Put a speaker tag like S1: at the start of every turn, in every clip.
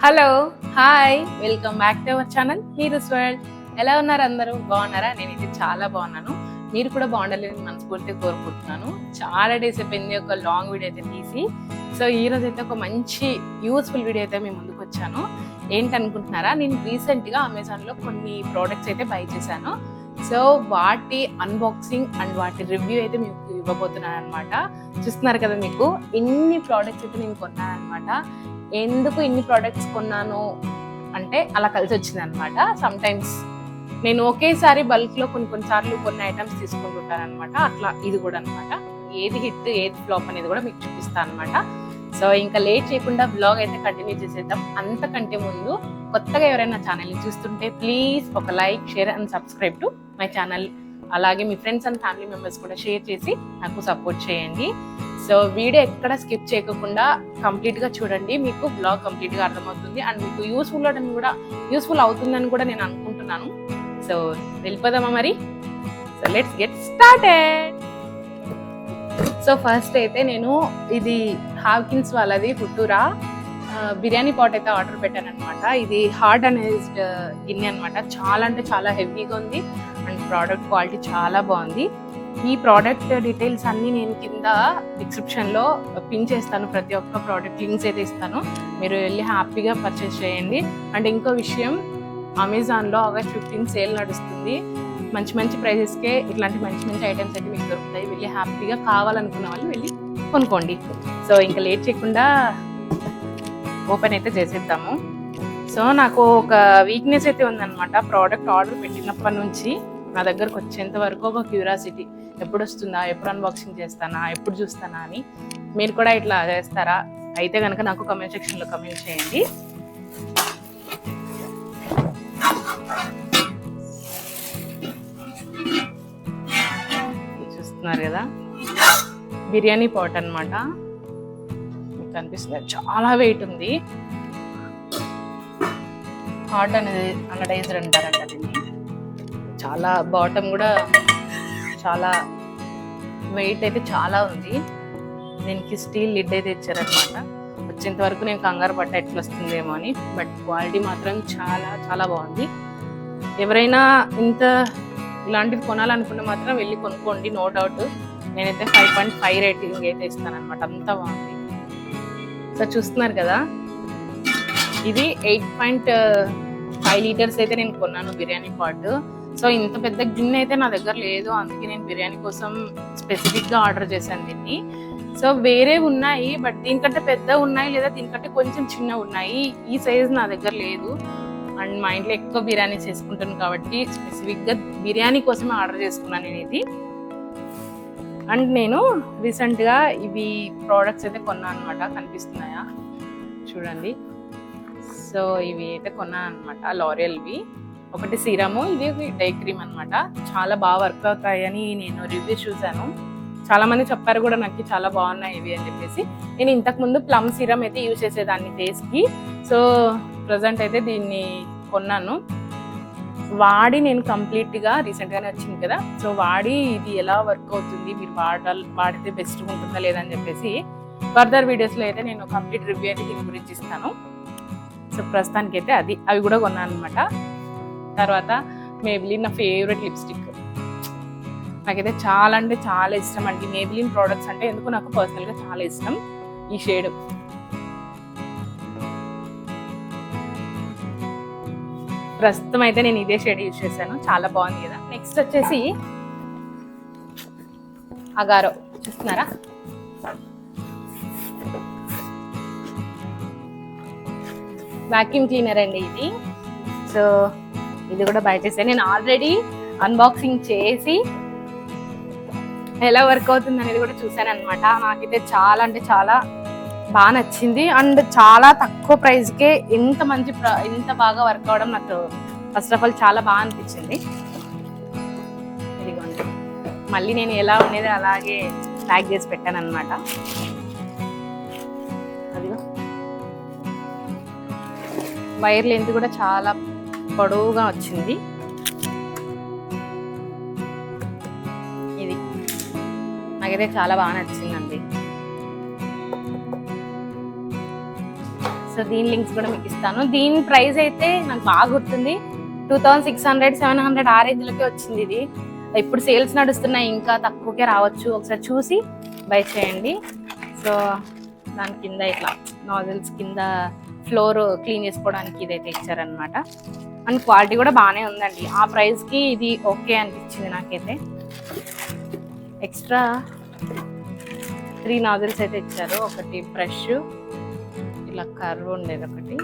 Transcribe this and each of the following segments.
S1: Hello, hi, welcome back to our channel Neeru's world. ఎలా ఉన్నారు అందరూ? బాగున్నారా? నేనైతే చాలా బాగున్నాను. మీరు కూడా బాగుండాలని మనస్ఫూర్తిగా కోరుకుంటున్నాను. చాలా డేస్ అయిపోయింది ఒక లాంగ్ వీడియో అయితే తీసి. సో ఈ రోజు అయితే ఒక మంచి యూస్ఫుల్ వీడియో అయితే మీ ముందుకు వచ్చాను. ఏంటనుకుంటున్నారా? నేను రీసెంట్గా అమెజాన్లో కొన్ని ప్రోడక్ట్స్ అయితే బై చేశాను. సో వాటి అన్బాక్సింగ్ అండ్ వాటి రివ్యూ అయితే మీకు ఇవ్వబోతున్నాను అనమాట. చూస్తున్నారు కదా, మీకు ఇన్ని ప్రోడక్ట్స్ అయితే నేను కొన్నాను అనమాట. ఎందుకు ఇన్ని ప్రోడక్ట్స్ కొన్నాను అంటే అలా కలిసి వచ్చింది అనమాట. సమ్ టైమ్స్ నేను ఒకేసారి బల్క్లో కొన్నిసార్లు కొన్ని ఐటమ్స్ తీసుకుంటుంటాను అనమాట. అట్లా ఇది కూడా అనమాట. ఏది హిట్ ఏది ఫ్లాప్ అనేది కూడా మీకు చూపిస్తాను అనమాట. సో ఇంకా లేట్ చేయకుండా బ్లాగ్ అయితే కంటిన్యూ చేసేద్దాం. అంతకంటే ముందు కొత్తగా ఎవరైనా ఛానల్ని చూస్తుంటే ప్లీజ్ ఒక like, share and subscribe to my channel. అలాగే మీ ఫ్రెండ్స్ అండ్ ఫ్యామిలీ మెంబర్స్ కూడా షేర్ చేసి నాకు సపోర్ట్ చేయండి. సో వీడియో ఎక్కడ స్కిప్ చేయకుండా కంప్లీట్గా చూడండి. మీకు బ్లాగ్ కంప్లీట్గా అర్థమవుతుంది అండ్ మీకు యూస్ఫుల్ అవుతుందని కూడా నేను అనుకుంటున్నాను. సో వెళ్ళిపోదామా మరి? So let's get started. So first అయితే నేను ఇది హావ్కిన్స్ వాళ్ళది ఫుట్టూరా బిర్యానీ పాట్ అయితే ఆర్డర్ పెట్టాను అనమాట. ఇది హార్డ్ అనేజ్డ్ గిన్నె అనమాట. చాలా అంటే చాలా హెవీగా ఉంది అండ్ ప్రోడక్ట్ క్వాలిటీ చాలా బాగుంది. ఈ ప్రోడక్ట్ డీటెయిల్స్ అన్నీ నేను కింద డిస్క్రిప్షన్లో పిన్ చేస్తాను. ప్రతి ఒక్క ప్రోడక్ట్ లింక్స్ అయితే ఇస్తాను. మీరు వెళ్ళి హ్యాపీగా పర్చేస్ చేయండి. అండ్ ఇంకో విషయం, అమెజాన్లో August 15 సేల్ నడుస్తుంది. మంచి మంచి ప్రైజెస్కే ఇట్లాంటి మంచి మంచి ఐటమ్స్ అయితే మీకు దొరుకుతాయి. వెళ్ళి హ్యాపీగా కావాలనుకున్న వాళ్ళు వెళ్ళి కొనుక్కోండి. సో ఇంకా లేట్ చేయకుండా ఓపెన్ అయితే చేసేద్దాము. సో నాకు ఒక వీక్నెస్ అయితే ఉందన్నమాట. ప్రోడక్ట్ ఆర్డర్ పెట్టినప్పటి నుంచి నా దగ్గరకు వచ్చేంత వరకు ఒక క్యూరియాసిటీ, ఎప్పుడు వస్తుందా, ఎప్పుడు అన్బాక్సింగ్ చేస్తానా, ఎప్పుడు చూస్తానా అని. మీరు కూడా ఇట్లా చేస్తారా? అయితే కనుక నాకు కమెంట్ సెక్షన్లో కమెంట్ చేయండి. చూస్తున్నారు కదా, బిర్యానీ పాట్ అనమాట. మీకు కనిపిస్తుంది, చాలా వెయిట్ ఉంది. హార్డ్ అనేది అనడైజర్ అంటారంట దీన్ని. చాలా బాటమ్ కూడా చాలా వెయిట్ అయితే చాలా ఉంది. దీనికి స్టీల్ లిడ్ అయితే ఇచ్చారనమాట. వచ్చేంత వరకు నేను కంగారు పడ్డా ఎట్లా వస్తుందేమో అని. బట్ క్వాలిటీ మాత్రం చాలా చాలా బాగుంది. ఎవరైనా ఇలాంటివి కొనాలనుకుంటే మాత్రం వెళ్ళి కొనుక్కోండి, నో డౌట్. నేనైతే 5.5 రేటింగ్ అయితే ఇస్తాను అనమాట. అంత బాగుంది. సో చూస్తున్నారు కదా, ఇది 8.5 లీటర్స్ అయితే నేను కొన్నాను బిర్యానీ పాట్. సో ఇంత పెద్ద గిన్నె అయితే నా దగ్గర లేదు, అందుకే నేను బిర్యానీ కోసం స్పెసిఫిక్గా ఆర్డర్ చేశాను దీన్ని. సో వేరే ఉన్నాయి, బట్ దీనికంటే పెద్ద ఉన్నాయి లేదా దీనికంటే కొంచెం చిన్న ఉన్నాయి. ఈ సైజ్ నా దగ్గర లేదు. అండ్ మా ఇంట్లో ఎక్కువ బిర్యానీ చేసుకుంటాను కాబట్టి స్పెసిఫిక్గా బిర్యానీ కోసమే ఆర్డర్ చేసుకున్నాను నేను ఇది. అండ్ నేను రీసెంట్గా ఇవి ప్రోడక్ట్స్ అయితే కొన్నాను అనమాట. కనిపిస్తున్నాయా చూడండి. సో ఇవి అయితే కొన్నాను అనమాట, లారియల్వి. ఒకటి సీరము, ఇది డే క్రీమ్ అనమాట. చాలా బాగా వర్క్ అవుతాయని నేను రివ్యూస్ చూశాను. చాలా మంది చెప్పారు కూడా నాకు చాలా బాగున్నాయి ఇవి అని చెప్పేసి. నేను ఇంతకుముందు ప్లమ్ సీరం అయితే యూజ్ చేసేదాన్ని ఫేస్కి. సో ప్రజెంట్ అయితే దీన్ని కొన్నాను. వాడి నేను కంప్లీట్గా రీసెంట్గానే వచ్చింది కదా, సో వాడి ఇది ఎలా వర్క్ అవుతుంది, మీరు వాడితే బెస్ట్గా ఉంటుందా లేదని చెప్పేసి ఫర్దర్ వీడియోస్లో అయితే నేను కంప్లీట్ రివ్యూ అయితే దీని గురించి ఇస్తాను. సో ప్రస్తుతానికి అయితే అవి కూడా కొన్నాను అనమాట. తర్వాత మేబిలిన్ నా ఫేవరెట్ లిప్స్టిక్. నాకైతే చాలా అంటే చాలా ఇష్టం అండి మేబిలిన్ ప్రోడక్ట్స్ అంటే. ఎందుకు నాకు పర్సనల్గా చాలా ఇష్టం ఈ షేడ్. ప్రస్తుతం అయితే నేను ఇదే షేడ్ యూజ్ చేశాను, చాలా బాగుంది కదా. నెక్స్ట్ వచ్చేసి అగారో. చూస్తున్నారా, వాక్యూమ్ క్లీనర్ అండి ఇది. సో ఇది కూడా బయట చేశాను. నేను ఆల్రెడీ అన్బాక్సింగ్ చేసి ఎలా వర్క్ అవుతుంది అనేది కూడా చూశాను అనమాట. నాకైతే చాలా అంటే చాలా బాగా నచ్చింది. అండ్ చాలా తక్కువ ప్రైస్కే ఇంత బాగా వర్క్ అవడం నాకు ఫస్ట్ ఆఫ్ ఆల్ చాలా బాగా అనిపించింది. ఇదిగోండి, మళ్ళీ నేను ఎలా ఉండేది అలాగే ప్యాక్ చేసి పెట్టాను అనమాట. అదిగో వైర్ లెంత్ కూడా చాలా పొడవుగా వచ్చింది. ఇది నాకైతే చాలా బాగా నచ్చిందండి. సో సో దీని లింక్స్ కూడా మీకు ఇస్తాను. దీని ప్రైస్ అయితే నాకు బాగా గుర్తుంది, 2600, 700 ఆ రేంజ్లోకి వచ్చింది. ఇది ఇప్పుడు సేల్స్ నడుస్తున్నాయి, ఇంకా తక్కువకే రావచ్చు. ఒకసారి చూసి బై చేయండి. సో దాని కింద ఇట్లా నాజిల్స్ కింద ఫ్లోర్ క్లీన్ చేసుకోవడానికి ఇదైతే ఇచ్చారనమాట. అండ్ క్వాలిటీ కూడా బాగానే ఉందండి. ఆ ప్రైస్కి ఇది ఓకే అనిపించింది నాకైతే. ఎక్స్ట్రా 3 నాజిల్స్ అయితే ఇచ్చారు. ఒకటి బ్రష్ ఇలా కర్వ్ ఉండేది ఒకటి,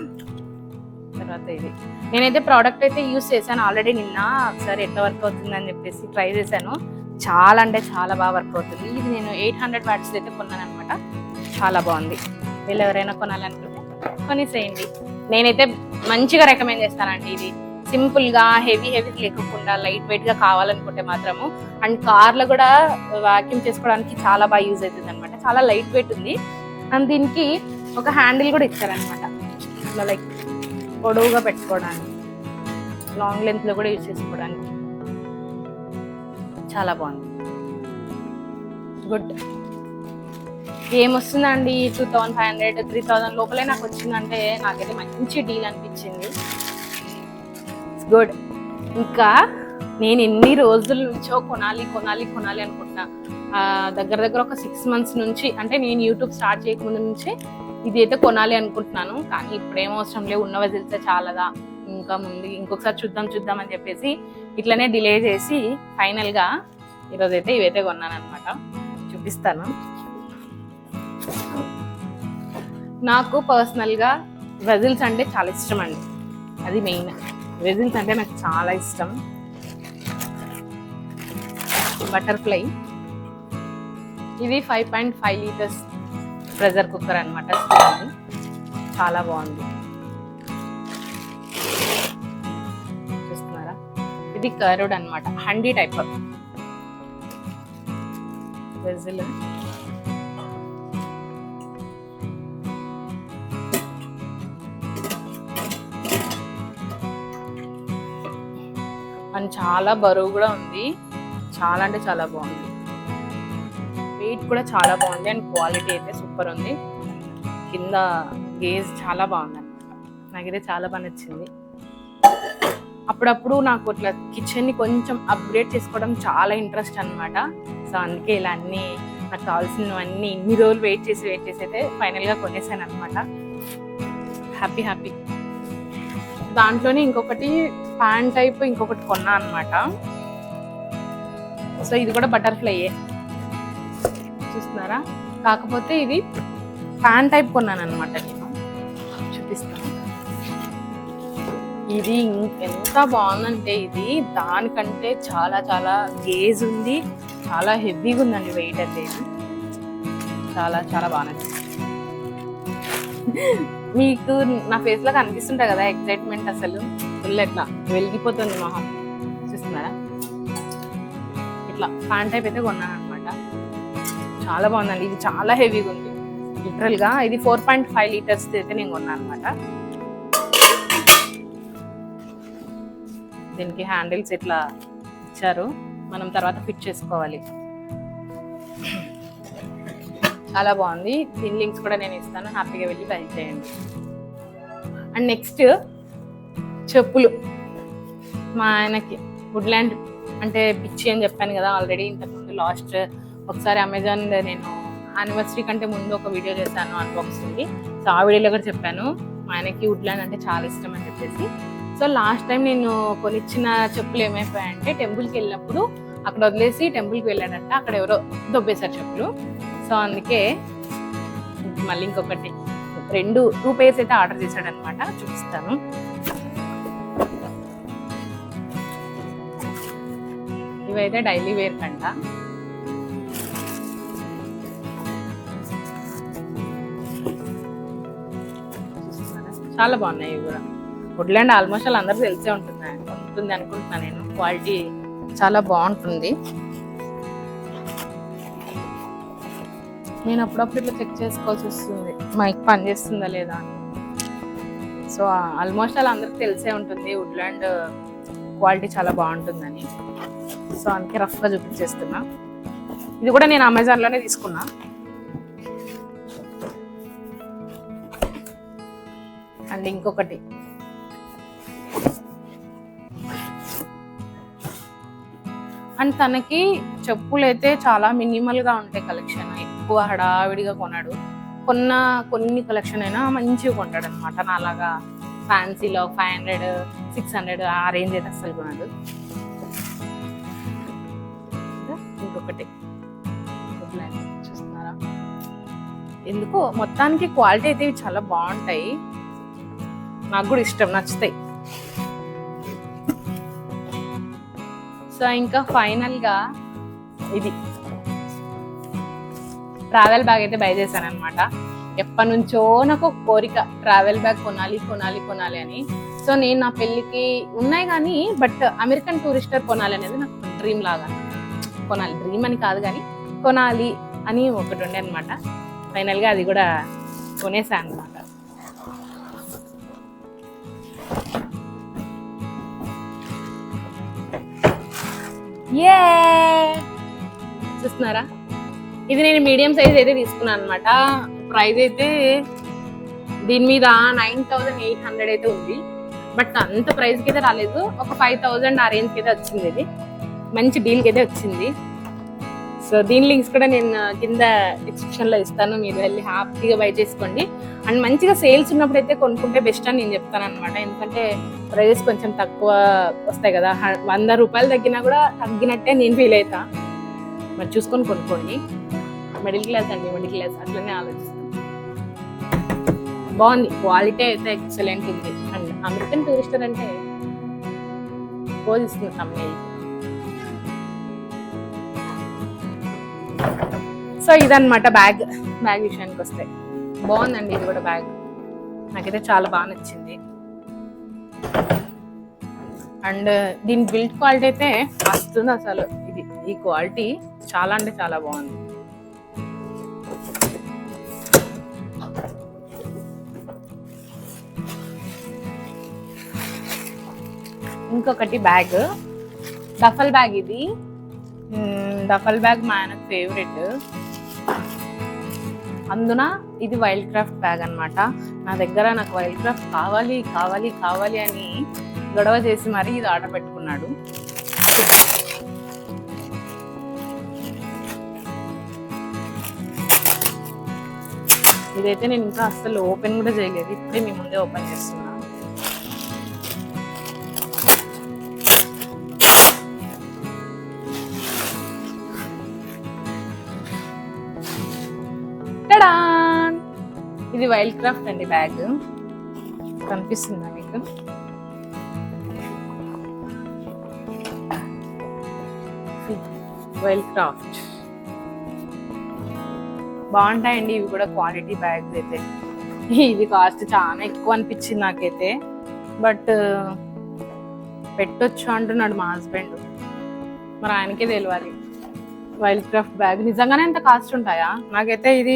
S1: తర్వాత ఇది. నేనైతే ప్రోడక్ట్ అయితే యూస్ చేశాను ఆల్రెడీ. నిన్న ఒకసారి ఎట్లా వర్క్ అవుతుందని చెప్పేసి ట్రై చేశాను. చాలా అంటే చాలా బాగా వర్క్ అవుతుంది. ఇది నేను 800 వాట్స్ అయితే కొన్నాను అనమాట. చాలా బాగుంది. వీళ్ళు ఎవరైనా కొనాలనుకుంటే కొనేసేయండి. నేనైతే మంచిగా రికమెండ్ చేస్తానండి. ఇది సింపుల్గా హెవీ లేకుండా లైట్ వెయిట్గా కావాలనుకుంటే మాత్రము. అండ్ కార్లో కూడా వాక్యూమ్ చేసుకోవడానికి చాలా బాగా యూజ్ అవుతుంది అనమాట. చాలా లైట్ వెయిట్ ఉంది. అండ్ దీనికి ఒక హ్యాండిల్ కూడా ఇచ్చారనమాట, ఇట్లా లైక్ పొడవుగా పెట్టుకోవడానికి, లాంగ్ లెంత్లో కూడా యూజ్ చేసుకోవడానికి. చాలా బాగుంది, గుడ్. ఏమొస్తుందండి 2500, 3000 లోపలే నాకు వచ్చిందంటే నాకైతే మంచి డీల్ అనిపించింది. గుడ్. ఇంకా నేను ఎన్ని రోజుల నుంచో కొనాలి అనుకుంటున్నా. దగ్గర ఒక 6 months నుంచి, అంటే నేను యూట్యూబ్ స్టార్ట్ చేయకముందు నుంచే ఇది అయితే కొనాలి అనుకుంటున్నాను. కానీ ఇప్పుడేం అవసరం లేవు, ఉన్నవి తెలిస్తే చాలదా, ఇంకా ముందు ఇంకొకసారి చూద్దాం అని చెప్పేసి ఇట్లనే డిలే చేసి ఫైనల్గా ఈరోజైతే ఇవైతే కొన్నాను అనమాట. చూపిస్తాను. నాకు పర్సనల్గా వెజిల్స్ అంటే చాలా ఇష్టం అండి. అది మెయిన్. వెజిల్స్ అంటే నాకు చాలా ఇష్టం. బటర్ఫ్లై ఇది 5.5 liters ప్రెషర్ కుక్కర్ అనమాట. చాలా బాగుంది, చూస్తున్నారా? ఇది కర్వ్డ్ అనమాట, హండీ టైప్ వెజిల్. అండ్ చాలా బరువు కూడా ఉంది. చాలా అంటే చాలా బాగుంది. వెయిట్ కూడా చాలా బాగుంది. అండ్ క్వాలిటీ అయితే సూపర్ ఉంది. కింద గేజ్ చాలా బాగుంది అనమాట. నాకైతే చాలా బాగా నచ్చింది. అప్పుడప్పుడు నాకు ఇట్లా కిచెన్ని కొంచెం అప్గ్రేడ్ చేసుకోవడం చాలా ఇంట్రెస్ట్ అనమాట. సో అందుకే ఇలా అన్నీ నాకు కావాల్సినవన్నీ ఇన్ని రోజులు వెయిట్ చేసి అయితే ఫైనల్గా కొనేసాను అనమాట. హ్యాపీ. దాంట్లోనే ఇంకొకటి ఫ్యాన్ టైప్ ఇంకొకటి కొన్నా అనమాట. సో ఇది కూడా బటర్ఫ్లైయే, చూస్తున్నారా? కాకపోతే ఇది ఫ్యాన్ టైప్ కొన్నాను అనమాట. నేను చూపిస్తాను. ఇది ఎంత బాగుందంటే ఇది దానికంటే చాలా గేజ్ ఉంది. చాలా హెవీగా ఉందండి వెయిట్ అయితే. చాలా బాగా నచ్చింది. మీకు నా ఫేస్ లో కనిపిస్తుంటా కదా ఎక్సైట్మెంట్, అసలు ఫుల్ ఎట్లా వెలిగిపోతుంది మొహం. చూస్తున్నారా? ఇట్లా ఫ్యాన్ టైప్ అయితే కొన్నాను అనమాట. చాలా బాగుందండి. ఇది చాలా హెవీగా ఉంది లిటరల్ గా. ఇది 4.5 liters అయితే నేను కొన్నాను అనమాట. దీనికి హ్యాండిల్స్ ఇట్లా ఇచ్చారు, మనం తర్వాత ఫిట్ చేసుకోవాలి. చాలా బాగుంది. దీని లింక్స్ కూడా నేను ఇస్తాను, హ్యాపీగా వెళ్ళి బై చేయండి. అండ్ నెక్స్ట్ చెప్పులు. మా ఆయనకి వుడ్లాండ్ అంటే పిచ్చి అని చెప్పాను కదా ఆల్రెడీ ఇంతకుముందు. లాస్ట్ ఒకసారి అమెజాన్ నేను యానివర్సరీ కంటే ముందు ఒక వీడియో చేశాను అన్బాక్సింగ్. సో ఆ వీడియోలో కూడా చెప్పాను మా ఆయనకి వుడ్లాండ్ అంటే చాలా ఇష్టం అని చెప్పేసి. సో లాస్ట్ టైం నేను కొనిచ్చిన చెప్పులు ఏమైపోయాయంటే, టెంపుల్కి వెళ్ళినప్పుడు అక్కడ వదిలేసి టెంపుల్కి వెళ్ళాడంట, అక్కడ ఎవరో దొబ్బేశారు చెప్పులు. సో అందుకే మళ్ళీ ఇంకొకటి 2 pairs అయితే ఆర్డర్ చేశాడు అనమాట. చూపిస్తాను. ఇవైతే డైలీ వేర్ కంట. చాలా బాగున్నాయి ఇవి కూడా. వుడ్లాండ్ ఆల్మోస్ట్ వాళ్ళు అందరూ తెలిసే ఉంటుంది అనుకుంటున్నాను నేను. క్వాలిటీ చాలా బాగుంటుంది. నేను అప్పుడప్పుడు ఇట్లా చెక్ చేసుకోవాల్సి వస్తుంది మైక్ పనిచేస్తుందా లేదా అని. సో ఆల్మోస్ట్ అలా అందరికి తెలిసే ఉంటుంది వుడ్లాండ్ క్వాలిటీ చాలా బాగుంటుందని. సో అందుకే రఫ్గా చూపించేస్తున్నా. ఇది కూడా నేను అమెజాన్లోనే తీసుకున్నా. అండ్ ఇంకొకటి అండ్ తనకి చెప్పులు అయితే చాలా మినిమల్ గా ఉంటాయి కలెక్షన్, ఎక్కువ హడావిడిగా కొన్నాడు. కొన్ని కలెక్షన్ అయినా మంచిగా కొంటాడు అనమాట. నాలాగా ఫ్యాన్సీలో 500 600 ఆ రేంజ్ అయితే అస్సలు కొన్నాడు. ఇంకొకటి చూస్తున్నారా, ఎందుకో మొత్తానికి క్వాలిటీ అయితే ఇవి చాలా బాగుంటాయి, నాకు కూడా ఇష్టం, నచ్చుతాయి. సో ఇంకా ఫైనల్ గా ఇది ట్రావెల్ బ్యాగ్ అయితే బై చేశాను అనమాట. ఎప్పటి నుంచో నాకు ఒక కోరిక ట్రావెల్ బ్యాగ్ కొనాలి కొనాలి కొనాలి అని. సో నేను నా పెళ్ళికి ఉన్నాయి కానీ బట్ అమెరికన్ టూరిస్టర్ కొనాలి అనేది నాకు డ్రీమ్ లాగా. కొనాలి, డ్రీమ్ అని కాదు కానీ కొనాలి అని ఒకటి ఉండే అనమాట. ఫైనల్ గా అది కూడా కొనేసాను అనమాట. చూస్తున్నారా, ఇది నేను మీడియం సైజ్ అయితే తీసుకున్నాను అనమాట. ప్రైస్ అయితే దీని మీద 9800 అయితే ఉంది, బట్ అంత ప్రైస్ కి అయితే రాలేదు. ఒక 5000 ఆ రేంజ్ కి అయితే వచ్చింది. ఇది మంచి డీల్ కి అయితే వచ్చింది. సో దీని లింక్స్ కూడా నేను కింద డిస్క్రిప్షన్ లో ఇస్తాను, మీరు వెళ్ళి హ్యాపీగా బై చేసుకోండి. అండ్ మంచిగా సేల్స్ ఉన్నప్పుడు అయితే కొనుక్కుంటే బెస్ట్ అని నేను చెప్తాను అనమాట. ఎందుకంటే ప్రైజెస్ కొంచెం తక్కువ వస్తాయి కదా, 100 రూపాయలు తగ్గినా కూడా తగ్గినట్టే నేను ఫీల్ అవుతా. మరి చూసుకొని కొనుక్కోండి. మిడిల్ క్లాస్ అండి, మిడిల్ క్లాస్ అట్లనే ఆలోచిస్తాను. బాగుంది, క్వాలిటీ అయితే ఎక్సలెంట్ ఉంది. అండ్ అమెరికన్ టూరిస్టర్ అంటే పోజిస్తుంది కంపెనీ. సో ఇదన్నమాట బ్యాగ్ విషయానికి వస్తే బాగుందండి. ఇది కూడా బ్యాగ్ నాకైతే చాలా బాగా నచ్చింది. అండ్ దీని బిల్డ్ క్వాలిటీ అయితే వస్తుంది అసలు. ఈ క్వాలిటీ చాలా అంటే చాలా బాగుంది. ఇంకొకటి బ్యాగ్, డఫల్ బ్యాగ్. ఇది డఫల్ బ్యాగ్ మా ఆయన ఫేవరెట్. అందున ఇది వైల్డ్ క్రాఫ్ట్ బ్యాగ్ అనమాట. నా దగ్గర నాకు వైల్డ్ క్రాఫ్ట్ కావాలి కావాలి కావాలి అని గొడవ చేసి మరి ఇది ఆర్డర్ పెట్టుకున్నాడు. ఇదైతే నేను ఇంకా అసలు ఓపెన్ కూడా చేయలేదు, ఇప్పుడే మీ ముందే ఓపెన్ చేస్తున్నా. ఇది వైల్డ్ క్రాఫ్ట్ అండి బ్యాగ్, కనిపిస్తుందా మీకు? వైల్డ్ క్రాఫ్ట్ బాగుంటాయండి ఇవి కూడా, క్వాలిటీ బ్యాగ్స్ అయితే. ఇది కాస్ట్ చాలా ఎక్కువ అనిపించింది నాకైతే, బట్ పెట్టొచ్చు అంటున్నాడు మా హస్బెండ్, మరి ఆయనకే తెలియాలి. వైల్డ్ క్రాఫ్ట్ బ్యాగ్ నిజంగానే ఎంత కాస్ట్ ఉంటాయా? నాకైతే ఇది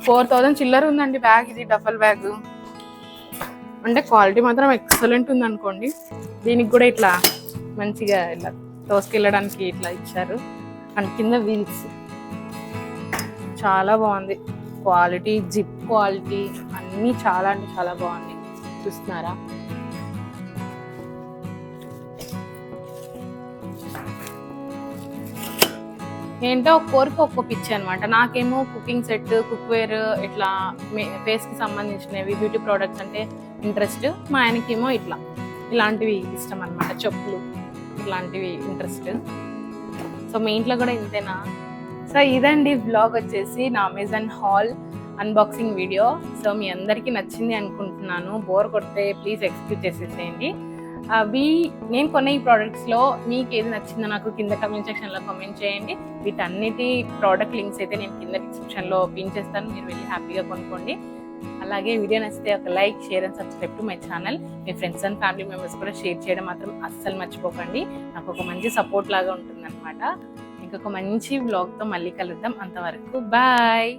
S1: 4000 చిల్లర ఉందండి బ్యాగ్. ఇది డఫల్ బ్యాగ్ అంటే క్వాలిటీ మాత్రం ఎక్సలెంట్ ఉంది అనుకోండి. దీనికి కూడా ఇట్లా మంచిగా ఇలా తోసుకెళ్ళడానికి ఇట్లా ఇచ్చారు. అండ్ కింద వీల్స్ చాలా బాగుంది. క్వాలిటీ, జిప్ క్వాలిటీ అన్నీ చాలా అంటే చాలా బాగుంది. చూస్తున్నారా? ఏంటో ఒక్కొరికి ఒక్కో పిచ్చి అనమాట. నాకేమో కుకింగ్ సెట్, కుక్వేర్, ఇట్లా ఫేస్కి సంబంధించినవి బ్యూటీ ప్రోడక్ట్స్ అంటే ఇంట్రెస్ట్. మా ఆయనకేమో ఇలాంటివి ఇష్టం అనమాట, చెప్పులు ఇట్లాంటివి ఇంట్రెస్ట్. సో మీ ఇంట్లో కూడా ఇంతేనా? సో ఇదండి వ్లాగ్ వచ్చేసి నా Amazon haul unboxing video. So మీ అందరికీ నచ్చింది అనుకుంటున్నాను. బోర్ కొడితే ప్లీజ్ ఎక్స్క్యూజ్ చేసేసేయండి. నేను కొన్న ఈ ప్రోడక్ట్స్లో మీకు ఏది నచ్చిందో నాకు కింద కమెంట్ సెక్షన్లో కామెంట్ చేయండి. వీటన్నిటి ప్రోడక్ట్ లింక్స్ అయితే నేను కింద డిస్క్రిప్షన్లో పిన్ చేస్తాను, మీరు వెళ్ళి హ్యాపీగా కొనుక్కోండి. అలాగే వీడియో నచ్చితే ఒక like, share and subscribe to my channel. Me friends and family members కూడా షేర్ చేయడం మాత్రం అస్సలు మర్చిపోకండి. నాకు ఒక మంచి సపోర్ట్ లాగా ఉంటుందన్నమాట. ఇంకొక మంచి వ్లాగ్తో మళ్ళీ కలుద్దాం. అంతవరకు బాయ్.